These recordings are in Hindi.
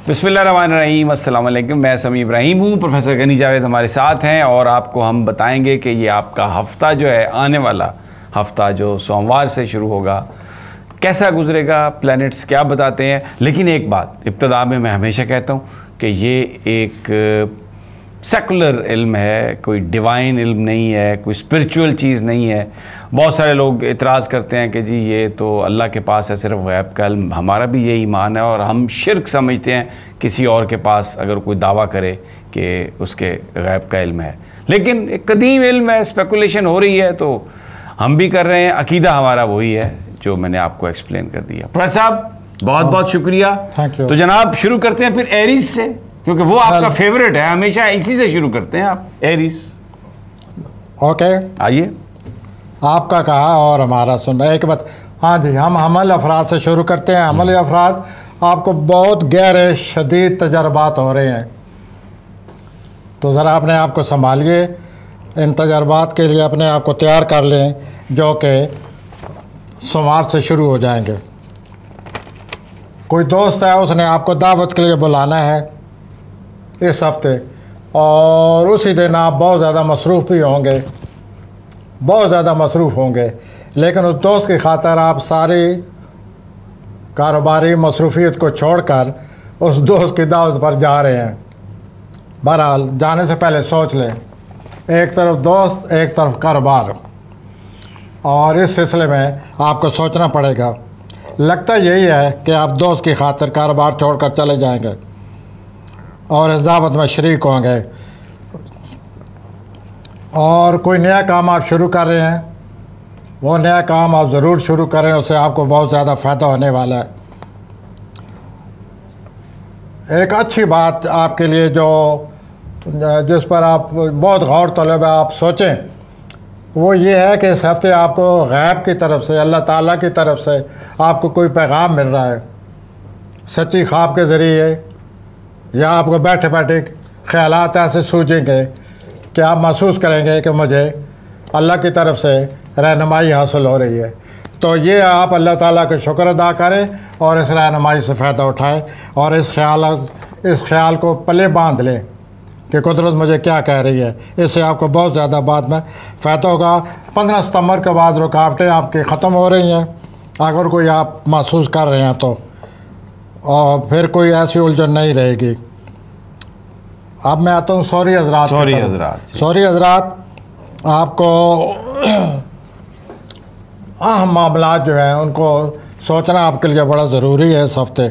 बिस्मिल्लाहिर्रहमानिर्रहीम, अस्सलाम वालेकुम। मैं समी इब्राहिम हूँ, प्रोफेसर गनी जावेद हमारे साथ हैं और आपको हम बताएंगे कि ये आपका हफ़्ता जो है, आने वाला हफ़्ता जो सोमवार से शुरू होगा, कैसा गुजरेगा, प्लैनेट्स क्या बताते हैं। लेकिन एक बात इब्तिदा में मैं हमेशा कहता हूँ कि ये एक सेकुलर इल्म है, कोई डिवाइन इल्म नहीं है, कोई स्पिरिचुअल चीज़ नहीं है। बहुत सारे लोग इतराज़ करते हैं कि जी ये तो अल्लाह के पास है सिर्फ गैब का इल्म। हमारा भी ये ईमान है और हम शिर्क समझते हैं किसी और के पास अगर कोई दावा करे कि उसके गैब का इल्म है। लेकिन एक कदीम इल्म है, स्पेकुलेशन हो रही है तो हम भी कर रहे हैं। अकीदा हमारा वही है जो मैंने आपको एक्सप्लेन कर दिया। प्रोफेसर साहब बहुत बहुत शुक्रिया। तो जनाब शुरू करते हैं फिर एरीज से, क्योंकि वो आपका फेवरेट है, हमेशा इसी से शुरू करते हैं आप, एरीज। ओके, आइए। आपका कहा और हमारा सुनना एक बात। हाँ जी, हम अमल अफराद से शुरू करते हैं। अमल अफराद आपको बहुत गहरे शदीद तजर्बात हो रहे हैं, तो ज़रा अपने आप को संभालिए। इन तजर्बात के लिए अपने आप को तैयार कर लें, जो कि सोमवार से शुरू हो जाएंगे। कोई दोस्त है, उसने आपको दावत के लिए बुलाना है इस हफ्ते, और उसी दिन आप बहुत ज़्यादा मसरूफ़ भी होंगे, बहुत ज़्यादा मसरूफ़ होंगे। लेकिन उस दोस्त की खातर आप सारी कारोबारी मसरूफियत को छोड़कर उस दोस्त की दावत पर जा रहे हैं। बहरहाल जाने से पहले सोच लें, एक तरफ दोस्त, एक तरफ कारोबार, और इस सिलसिले में आपको सोचना पड़ेगा। लगता यही है कि आप दोस्त की खातिर कारोबार छोड़कर चले जाएंगे और इस दावत में शरीक होंगे, और कोई नया काम आप शुरू कर रहे हैं, वो नया काम आप ज़रूर शुरू करें, उससे आपको बहुत ज़्यादा फ़ायदा होने वाला है। एक अच्छी बात आपके लिए जो जिस पर आप बहुत गौर तलब है, आप सोचें, वो ये है कि इस हफ्ते आपको गैब की तरफ से, अल्लाह ताला की तरफ से आपको कोई पैगाम मिल रहा है, सच्ची ख्वाब के ज़रिए, या आपको बैठे बैठे ख़यालात ऐसे सूझेंगे कि आप महसूस करेंगे कि मुझे अल्लाह की तरफ से रहनुमाई हासिल हो रही है। तो ये आप अल्लाह ताला का शुक्र अदा करें और इस रहनुमाई से फ़ायदा उठाएं, और इस ख्याल को पले बांध लें कि कुदरत मुझे क्या कह रही है। इससे आपको बहुत ज़्यादा बाद में फ़ायदा होगा। 15 सितंबर के बाद रुकावटें आपकी ख़त्म हो रही हैं, अगर कोई आप महसूस कर रहे हैं तो, और फिर कोई ऐसी उलझन नहीं रहेगी। अब मैं आता हूँ सॉरी हजरात, आपको अहम मामला जो हैं उनको सोचना आपके लिए बड़ा ज़रूरी है इस हफ्ते।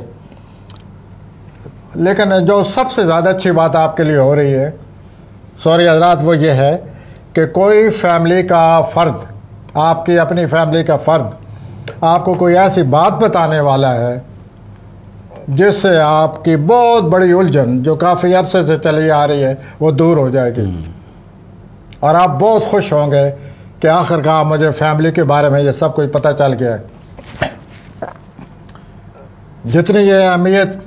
लेकिन जो सबसे ज़्यादा अच्छी बात आपके लिए हो रही है सॉरी हजरात, वो ये है कि कोई फैमिली का फ़र्द, आपकी अपनी फैमिली का फ़र्द आपको कोई ऐसी बात बताने वाला है जिससे आपकी बहुत बड़ी उलझन जो काफ़ी अरसे से चली आ रही है वो दूर हो जाएगी, और आप बहुत खुश होंगे कि आखिरकार मुझे फैमिली के बारे में ये सब कुछ पता चल गया है। जितनी ये अहमियत,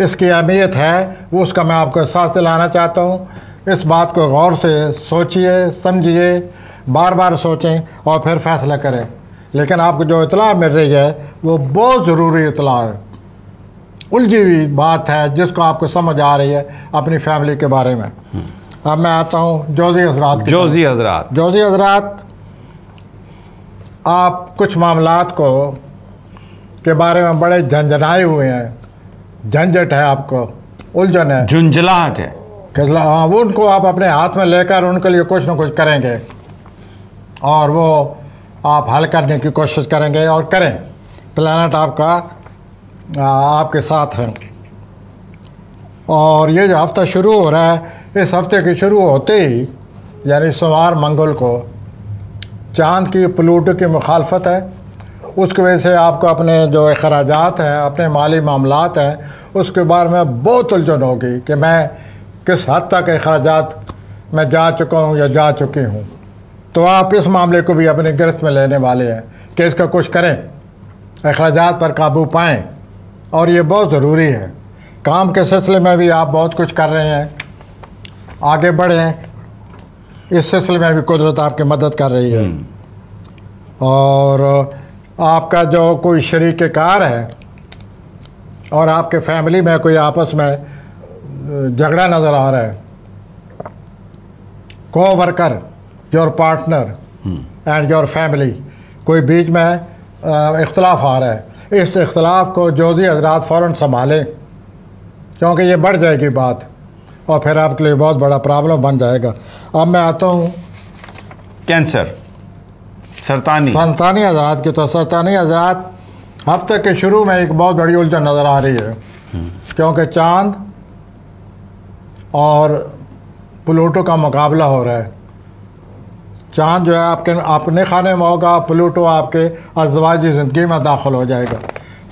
इसकी अहमियत है, वो उसका मैं आपको एहसास दिलाना चाहता हूँ। इस बात को गौर से सोचिए, समझिए, बार बार सोचें और फिर फैसला करें। लेकिन आपको जो इतला मिल रही है वो बहुत ज़रूरी इतला है, उलझी हुई बात है जिसको आपको समझ आ रही है अपनी फैमिली के बारे में। अब मैं आता हूँ जोज़ी हजरात, आप कुछ मामलात को के बारे में बड़े झंझनाए हुए हैं, झंझट है, आपको उलझन है, झुंझलाहट है। हाँ, वो उनको आप अपने हाथ में लेकर उनके लिए कुछ न कुछ करेंगे, और वो आप हल करने की कोशिश करेंगे और करें। प्लैनेट आपका आपके साथ है। और ये जो हफ्ता शुरू हो रहा है, इस हफ्ते के शुरू होते ही यानी सोमवार मंगल को चाँद की प्लूटो की मुखालफत है। उसकी वजह से आपको अपने जो अखराजात हैं, अपने माली मामलात हैं, उसके बारे में बहुत उलझन होगी कि मैं किस हद तक अखराजात में जा चुका हूँ या जा चुकी हूँ। तो आप इस मामले को भी अपनी गिरफ्त में लेने वाले हैं कि इसका कुछ करें, अखराजात पर काबू पाएँ, और ये बहुत ज़रूरी है। काम के सिलसिले में भी आप बहुत कुछ कर रहे हैं, आगे बढ़ें, इस सिलसिले में भी कुदरत आपकी मदद कर रही है। और आपका जो कोई शरीक कार है और आपके फैमिली में कोई आपस में झगड़ा नज़र आ रहा है, को worker, your partner and your family, कोई बीच में इख्तलाफ आ रहा है, इस इख्तलाफ को जोजी हजरात फ़ौरन संभालें, क्योंकि ये बढ़ जाएगी बात और फिर आपके लिए बहुत बड़ा प्रॉब्लम बन जाएगा। अब मैं आता हूँ कैंसर, सरतानी हजरात की। तो सरतानी हजरात हफ्ते के शुरू में एक बहुत बड़ी उलझन नज़र आ रही है, क्योंकि चांद और प्लूटो का मुकाबला हो रहा है। चांद जो है आपके अपने खाने में होगा, प्लूटो आपके अज़वाजी ज़िंदगी में दाखिल हो जाएगा।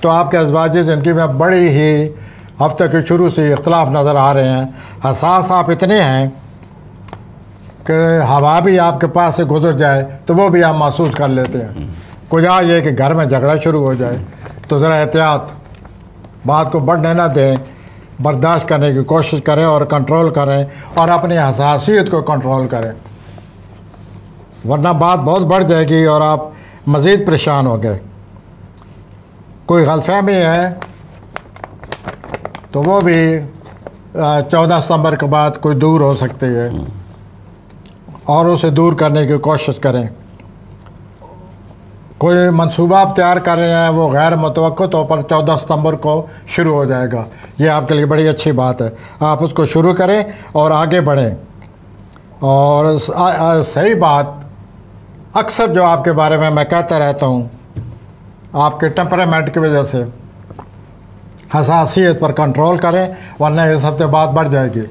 तो आपके अज़वाजी ज़िंदगी में बड़ी ही हफ्ते के शुरू से इख्तलाफ नज़र आ रहे हैं। हसास आप इतने हैं कि हवा भी आपके पास से गुजर जाए तो वो भी आप महसूस कर लेते हैं। कुछ ये कि घर में झगड़ा शुरू हो जाए तो ज़रा एहतियात, बात को बढ़ने ना दें, बर्दाश्त करने की कोशिश करें और कंट्रोल करें और अपनी हसासियत को कंट्रोल करें, वरना बात बहुत बढ़ जाएगी और आप मज़ीद परेशान हो गए। कोई गलतफहमी है तो वो भी 14 सितंबर के बाद कोई दूर हो सकती है और उसे दूर करने की कोशिश करें। कोई मंसूबा आप तैयार कर रहे हैं, वो गैर मुतवक्किल तौर पर 14 सितंबर को शुरू हो जाएगा। ये आपके लिए बड़ी अच्छी बात है, आप उसको शुरू करें और आगे बढ़ें। और सही बात, अक्सर जो आपके बारे में मैं कहता रहता हूँ, आपके टेम्परामेंट की वजह से हसासियत पर कंट्रोल करें, वरना इस हफ्ते बात बढ़ जाएगी।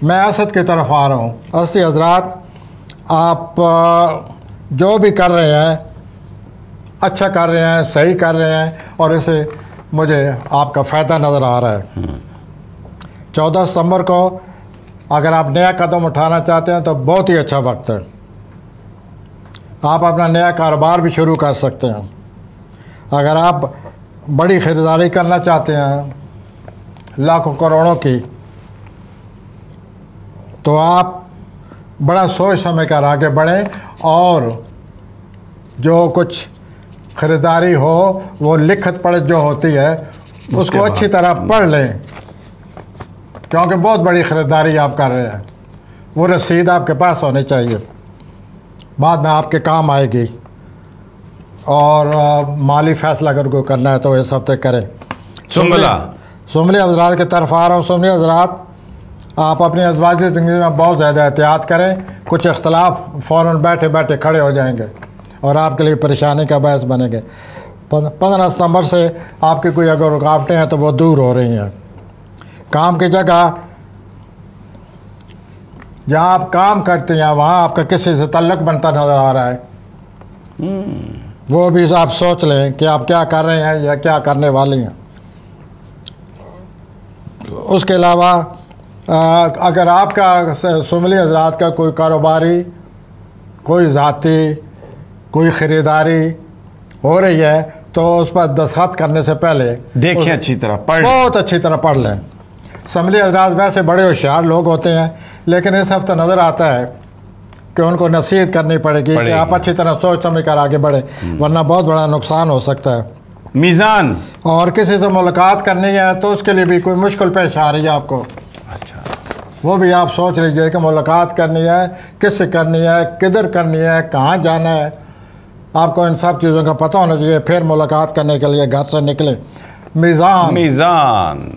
मैं असद की तरफ आ रहा हूँ। असद हजरात, आप जो भी कर रहे हैं अच्छा कर रहे हैं, सही कर रहे हैं और इसे मुझे आपका फ़ायदा नज़र आ रहा है। 14 सितंबर को अगर आप नया कदम उठाना चाहते हैं तो बहुत ही अच्छा वक्त है। आप अपना नया कारोबार भी शुरू कर सकते हैं। अगर आप बड़ी ख़रीदारी करना चाहते हैं लाखों करोड़ों की, तो आप बड़ा सोच समझ कर आगे बढ़ें और जो कुछ ख़रीदारी हो वो लिखत पढ़त जो होती है उसको अच्छी तरह पढ़ लें, क्योंकि बहुत बड़ी ख़रीदारी आप कर रहे हैं। वो रसीद आपके पास होनी चाहिए, बाद में आपके काम आएगी। और माली फ़ैसला अगर कोई करना है तो इस हफ्ते करें। सुमली हज़रात की तरफ आ रहा हूँ। सुमली हज़रात, आप अपनी अज़वाजी ज़िंदगी में बहुत ज़्यादा एहतियात करें। कुछ इख्तलाफ फ़ौरन बैठे बैठे खड़े हो जाएंगे और आपके लिए परेशानी का बायस बनेंगे। 15 सितंबर से आपकी कोई अगर रुकावटें हैं तो वो दूर हो रही हैं। काम की जगह जहाँ आप काम करते हैं वहाँ आपका किसी से तल्लुक़ बनता नज़र आ रहा है। वो भी आप सोच लें कि आप क्या कर रहे हैं या क्या करने वाली हैं। उसके अलावा अगर आपका सुमली हजरात का कोई कारोबारी, कोई ज़ाती, कोई ख़रीदारी हो रही है तो उस पर दस्तखत करने से पहले देखिए, अच्छी तरह पढ़, बहुत अच्छी तरह पढ़ लें। सुमली हजरात वैसे बड़े होशियार लोग होते हैं, लेकिन इस हफ्ते नज़र आता है कि उनको नसीहत करनी पड़ेगी कि आप अच्छी तरह सोच समझ कर आगे बढ़े, वरना बहुत बड़ा नुकसान हो सकता है। मीज़ान, और किसी से मुलाकात करनी है तो उसके लिए भी कोई मुश्किल पेश आ रही है आपको, अच्छा, वो भी आप सोच लीजिए कि मुलाकात करनी है, किससे करनी है, किधर करनी है, कहाँ जाना है। आपको इन सब चीज़ों का पता होना चाहिए, फिर मुलाकात करने के लिए घर से निकले। मीज़ान,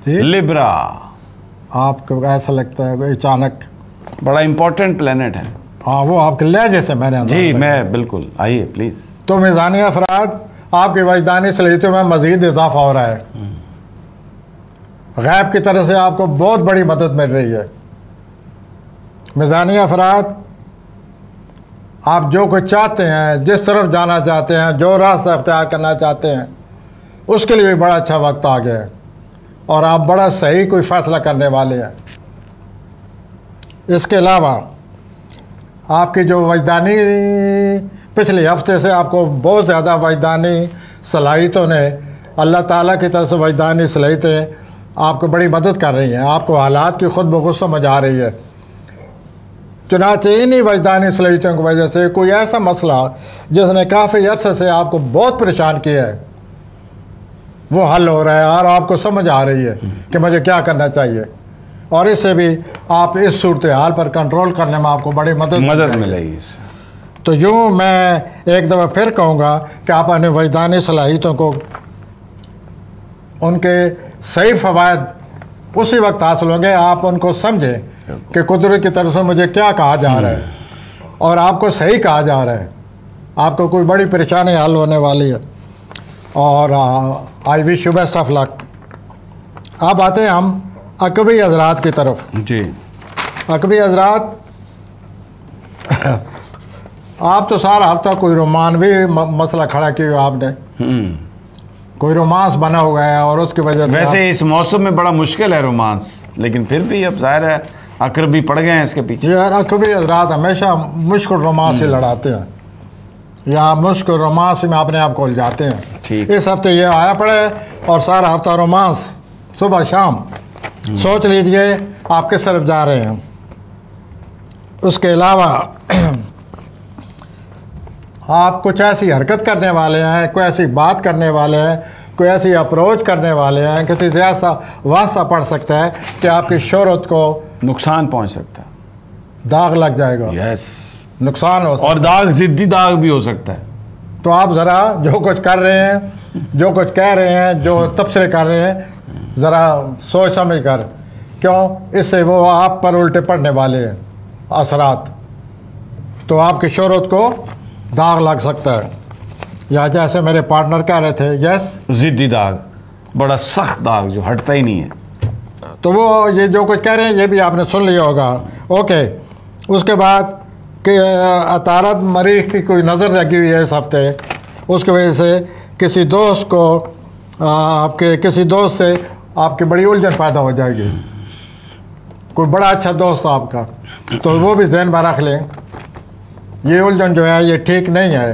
लिब्रा, आपको ऐसा लगता है अचानक बड़ा इम्पोर्टेंट प्लेनेट है। हाँ, वो आपके लहजे से मैंने जी, मैं बिल्कुल, आइए प्लीज़। तो मीज़ानी अफराद, आपकी वजदानी सलीतों में मज़ीद इजाफा हो रहा है। गैब की तरफ से आपको बहुत बड़ी मदद मिल रही है। मीज़ानी अफराद, आप जो कुछ चाहते हैं, जिस तरफ जाना चाहते हैं, जो रास्ता अख्तियार करना चाहते हैं, उसके लिए भी बड़ा अच्छा वक्त आ गया है और आप बड़ा सही कोई फ़ैसला करने वाले हैं। इसके अलावा आपकी जो वजदानी, पिछले हफ्ते से आपको बहुत ज़्यादा वजदानी सलाहियतों ने, अल्लाह ताला की तरफ से वजदानी सलाहियतें आपको बड़ी मदद कर रही हैं। आपको हालात की खुद ब खुद समझ आ रही है। चुनांचे इन्हीं वजदानी सलाहियतों की वजह से कोई ऐसा मसला जिसने काफ़ी अर्से से आपको बहुत परेशान किया है, वो हल हो रहा है और आपको समझ आ रही है कि मुझे क्या करना चाहिए, और इससे भी आप इस सूरत हाल पर कंट्रोल करने में आपको बड़ी मदद मिलेगी। तो यूँ मैं एक दफ़ा फिर कहूँगा कि आप अपने वजदानी सलाहियतों को, उनके सही फ़वायद उसी वक्त हासिल होंगे आप उनको समझें कि कुदरत की तरफ से मुझे क्या कहा जा रहा है और आपको सही कहा जा रहा है, आपको कोई बड़ी परेशानी हल होने वाली है। और I wish you best of luck. अब आते हैं हम अकबरी हजरात की तरफ। जी, अकबरी हजरात, आप तो सारा हफ्ता कोई रोमानवी मसला खड़ा किया आपने, कोई रोमांस बना हुआ है और उसकी वजह से वैसे इस मौसम में बड़ा मुश्किल है रोमांस, लेकिन फिर भी अब जाहिर है अकरबी पड़ गए हैं इसके पीछे। जी यार, अकबरी हजरात हमेशा मुश्किल रोमांस ही लड़ाते हैं या मुश्किल रोमांस में अपने आप को उलझाते हैं। ठीक। इस हफ्ते ये आया पड़े और सारा हफ्ता रोमांस, सुबह शाम। सोच लीजिए आप किस तरफ जा रहे हैं। उसके अलावा आप कुछ ऐसी हरकत करने वाले हैं, कोई ऐसी बात करने वाले हैं, कोई ऐसी अप्रोच करने वाले हैं, किसी से ऐसा वास्ता पड़ सकता है कि आपकी शोहरत को नुकसान पहुंच सकता है, दाग लग जाएगा। यस, नुकसान हो सकता है। और दाग जिद्दी दाग भी हो सकता है। तो आप ज़रा जो कुछ कर रहे हैं, जो कुछ कह रहे हैं, जो तबसरे कर रहे हैं, ज़रा सोच समझ कर, क्यों इससे वो आप पर उल्टे पड़ने वाले हैं असरात। तो आपकी शोहरत को दाग लग सकता है, या जैसे मेरे पार्टनर कह रहे थे, यस, जिद्दी दाग, बड़ा सख्त दाग जो हटता ही नहीं है। तो वो ये जो कुछ कह रहे हैं ये भी आपने सुन लिया होगा। ओके। उसके बाद कि अतारत मरीज की कोई नज़र लगी हुई है इस हफ्ते, उसकी वजह से किसी दोस्त को, आपके किसी दोस्त से आपकी बड़ी उलझन पैदा हो जाएगी, कोई बड़ा अच्छा दोस्त आपका, तो वो भी ध्यान में रख लें। ये उलझन जो है ये ठीक नहीं है,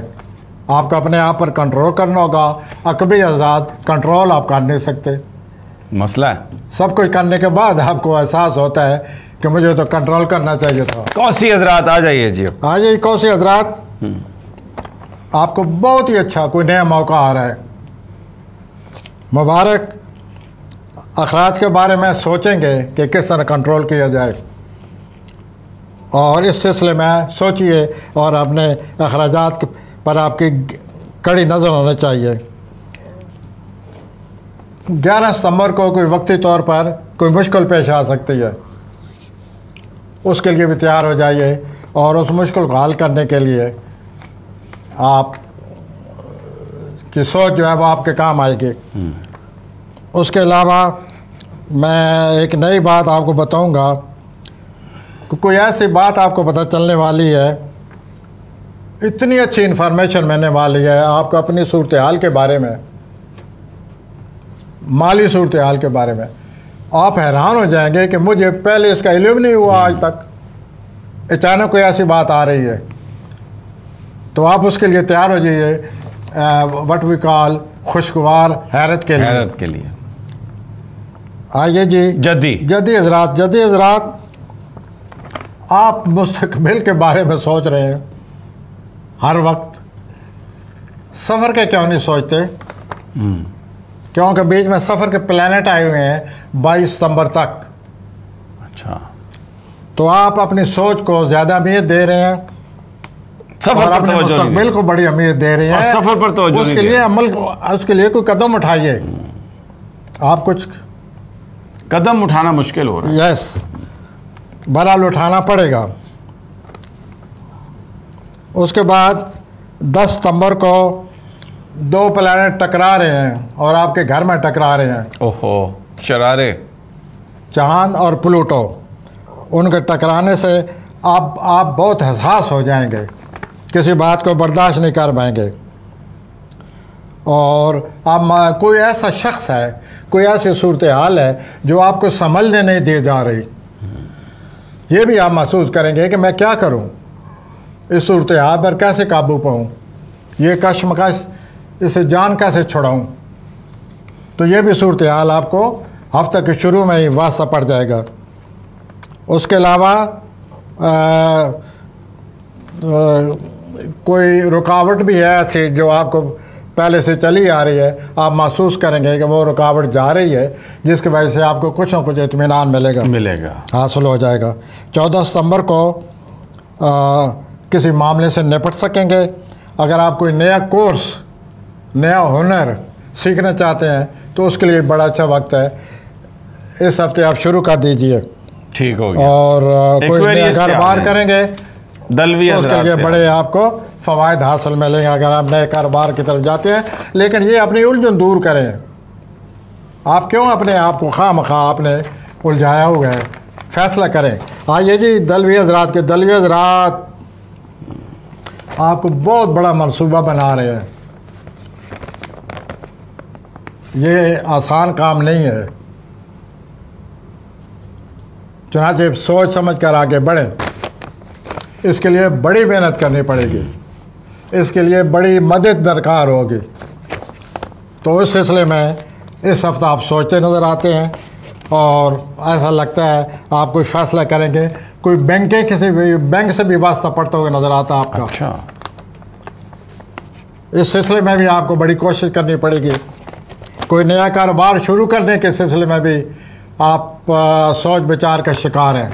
आपको अपने आप पर कंट्रोल करना होगा। अकबरी हजरात, कंट्रोल आप कर नहीं सकते, मसला है। सब कुछ करने के बाद आपको एहसास होता है कि मुझे तो कंट्रोल करना चाहिए था। कौसी हजरात आ जाइए जी। आ जाइए कौसी हजरात, आपको बहुत ही अच्छा कोई नया मौका आ रहा है, मुबारक। अखराज के बारे में सोचेंगे कि किस तरह कंट्रोल किया जाए, और इस सिलसिले में सोचिए और अपने अखराजात पर आपकी कड़ी नज़र होनी चाहिए। 11 सितंबर को कोई वक्ती तौर पर कोई मुश्किल पेश आ सकती है, उसके लिए भी तैयार हो जाइए, और उस मुश्किल को हल करने के लिए आप की सोच जो है वो आपके काम आएगी। उसके अलावा मैं एक नई बात आपको बताऊंगा, कोई ऐसी बात आपको पता चलने वाली है, इतनी अच्छी इन्फॉर्मेशन मिलने वाली है आपको अपनी सूरत हाल के बारे में, माली सूरत हाल के बारे में। आप हैरान हो जाएंगे कि मुझे पहले इसका इल्म नहीं हुआ आज तक, अचानक कोई ऐसी बात आ रही है। तो आप उसके लिए तैयार हो जाइए, व्हाट वी कॉल खुशगवार हैरत के लिए। आइए जी, जद्दी हजरात, आप मुस्तकबिल के बारे में सोच रहे हैं हर वक्त, सफ़र के क्यों नहीं सोचते? क्योंकि बीच में सफ़र के प्लैनेट आए हुए हैं 22 सितंबर तक। अच्छा, तो आप अपनी सोच को ज़्यादा अहमियत दे रहे हैं, और अपने मुस्तकबिल को बड़ी अहमियत दे रहे हैं। सफ़र पर तो उसके लिए उसके लिए कोई कदम उठाइए। आप कुछ कदम उठाना मुश्किल हो रहा है। यस, बहरहाल उठाना पड़ेगा। उसके बाद 10 सितंबर को 2 प्लैनेट टकरा रहे हैं, और आपके घर में टकरा रहे हैं। ओहो, शरारे, चांद और प्लूटो। उनके टकराने से आप बहुत हसास हो जाएंगे, किसी बात को बर्दाश्त नहीं कर पाएंगे, और आप कोई ऐसा शख्स है, कोई ऐसी सूरत हाल है जो आपको समझने नहीं दी जा रही, ये भी आप महसूस करेंगे कि मैं क्या करूं, इस सूरत हाल पर कैसे काबू पाऊं, ये कश्मकश, इसे जान कैसे छुड़ाऊं। तो ये भी सूरत हाल आपको हफ्ते के शुरू में ही वास्ता पड़ जाएगा। उसके अलावा कोई रुकावट भी है ऐसी जो आपको पहले से चली आ रही है, आप महसूस करेंगे कि वो रुकावट जा रही है, जिसकी वजह से आपको कुछ ना कुछ इत्मीनान मिलेगा हासिल हो जाएगा। 14 सितंबर को किसी मामले से निपट सकेंगे। अगर आप कोई नया कोर्स, नया हुनर सीखना चाहते हैं तो उसके लिए बड़ा अच्छा वक्त है। इस हफ्ते आप शुरू कर दीजिए। ठीक हो गया। और कोई नया कारोबार करेंगे दलवी तो उसके लिए बड़े आपको फ़वाइद हासिल मिलेंगे अगर आप नए कारोबार की तरफ जाते हैं। लेकिन ये अपनी उलझन दूर करें। आप क्यों अपने आप को खामखा आपने उलझाया हुआ है, फैसला करें। आइए जी, दलवी हज़रात के दलवी हज़रात आपको बहुत बड़ा मंसूबा बना रहे हैं। ये आसान काम नहीं है, चुनांचे सोच समझ कर आगे बढ़ें। इसके लिए बड़ी मेहनत करनी पड़ेगी, इसके लिए बड़ी मदद दरकार होगी। तो इस सिलसिले में इस हफ्ता आप सोचते नज़र आते हैं और ऐसा लगता है आप कोई फैसला करेंगे। कोई किसी भी बैंक से भी वास्ता पड़ता हुआ नज़र आता है आपका। अच्छा। इस सिलसिले में भी आपको बड़ी कोशिश करनी पड़ेगी। कोई नया कारोबार शुरू करने के सिलसिले में भी आप सोच विचार का शिकार हैं,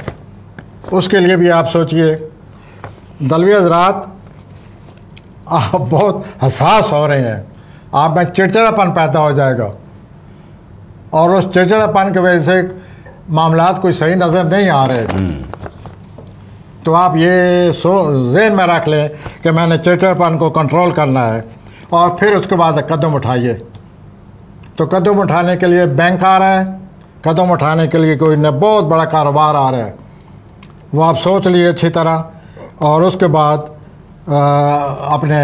उसके लिए भी आप सोचिए। दलवी हज़रात, आप बहुत हसास हो रहे हैं, आप में चिड़चिड़ापन पैदा हो जाएगा और उस चिड़चिड़ापन की वजह से मामलात कोई सही नज़र नहीं आ रहे। तो आप ये ज़हन में रख लें कि मैंने चिड़चिड़ापन को कंट्रोल करना है और फिर उसके बाद कदम उठाइए। तो कदम उठाने के लिए बैंक आ रहा है, कदम उठाने के लिए कोई बहुत बड़ा कारोबार आ रहा है, वो आप सोच लिए अच्छी तरह और उसके बाद अपने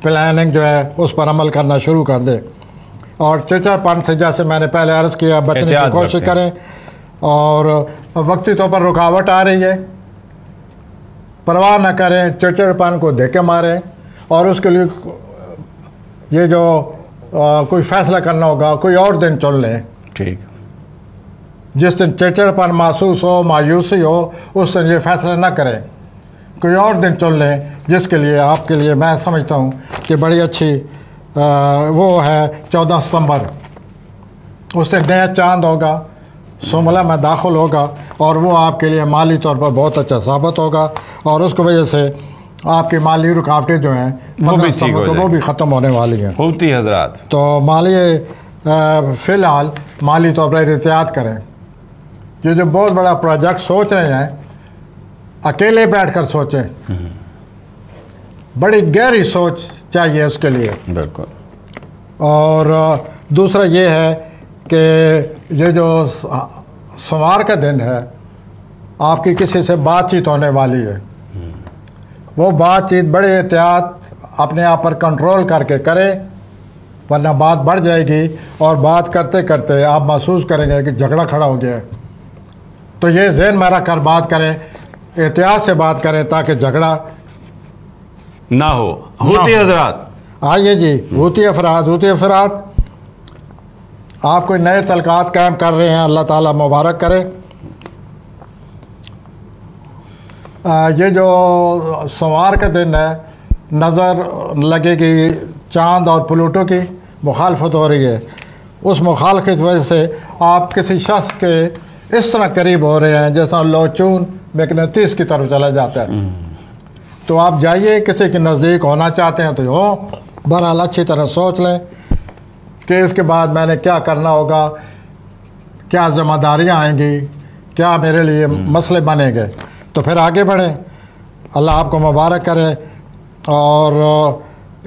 प्लानिंग जो है उस पर अमल करना शुरू कर दे। और चिड़चिड़ापन से, जैसे मैंने पहले अर्ज़ किया, बचने की कोशिश करें। और वक्ती तौर पर रुकावट आ रही है, परवाह न करें, चिड़चिड़ापन को धक्के मारें और उसके लिए ये जो कोई फैसला करना होगा कोई और दिन चुन लें। ठीक। जिस दिन चिड़चिड़ापन महसूस हो, मायूसी हो, उस दिन ये फैसला ना करें, कोई और दिन चुन लें जिसके लिए आपके लिए मैं समझता हूँ कि बड़ी अच्छी वो है 14 सितंबर। उस दिन नया चांद होगा, सुमला में दाखिल होगा और वो आपके लिए माली तौर पर बहुत अच्छा साबित होगा और उसकी वजह से आपकी माली रुकावटें जो हैं वो भी ख़त्म होने वाली हैं। होती हज़रात। तो माली फ़िलहाल माली तौर पर एहतियात करें। ये जो बहुत बड़ा प्रोजेक्ट सोच रहे हैं, अकेले बैठकर सोचें, बड़ी गहरी सोच चाहिए उसके लिए। बिल्कुल। और दूसरा ये है कि ये जो सोमवार का दिन है, आपकी किसी से बातचीत होने वाली है। वो बातचीत बड़े एहतियात अपने आप पर कंट्रोल करके करें, वरना बात बढ़ जाएगी और बात करते करते आप महसूस करेंगे कि झगड़ा खड़ा हो गया है। तो ये ज़हन में रख कर बात करें, एहतियात से बात करें ताकि झगड़ा ना हो। होती हज़रात। आइए जी, होती अफराद आप कोई नए तलकात कायम कर रहे हैं, अल्लाह ताला मुबारक करे। ये जो सोमवार का दिन है, नज़र लगेगी चांद और प्लूटो की मुखालफत हो रही है। उस मुखालफत की वजह से आप किसी शख्स के इस तरह करीब हो रहे हैं जैसा लोचून मैग्नेटिस की तरफ चला जाता है। तो आप जाइए, किसी के नज़दीक होना चाहते हैं तो हो, बहरहाल अच्छी तरह सोच लें कि इसके बाद मैंने क्या करना होगा, क्या ज़िम्मेदारियाँ आएंगी, क्या मेरे लिए मसले बनेंगे। तो फिर आगे बढ़ें। अल्लाह आपको मुबारक करे। और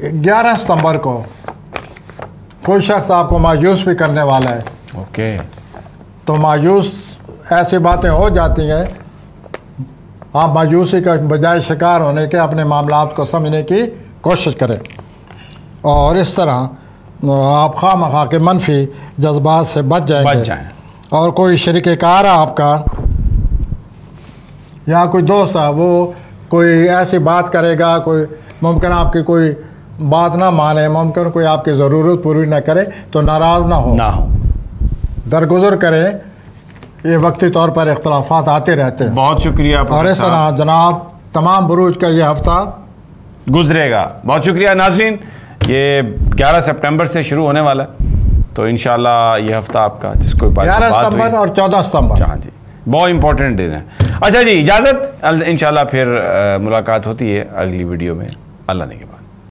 11 सितंबर को कोई शख्स आपको मायूस भी करने वाला है। ओके। तो मायूस ऐसी बातें हो जाती हैं, आप मायूसी का बजाय शिकार होने के अपने मामलात को समझने की कोशिश करें और इस तरह आप खामखा के मनफी जज्बात से बच जाएं। और कोई शरीकार आपका या कोई दोस्त है, वो कोई ऐसी बात करेगा, कोई मुमकिन आपकी कोई बात ना माने, मुमकिन कोई आपकी ज़रूरत पूरी ना करे, तो नाराज़ ना हो, दरगुजर करें। ये वक्ती तौर पर इख्तलाफात आते रहते हैं। बहुत शुक्रिया। और इस तरह जनाब तमाम बुरूज का ये हफ्ता गुजरेगा। बहुत शुक्रिया नाज़रीन। ये 11 सितंबर से शुरू होने वाला है, तो इंशाल्लाह ये हफ्ता आपका जिसको 11 सितंबर और 14 सितंबर। हाँ जी, बहुत इंपॉर्टेंट दिन है। अच्छा जी, इजाज़त, इंशाल्लाह फिर मुलाकात होती है अगली वीडियो में, अल्लाह ने के बाद।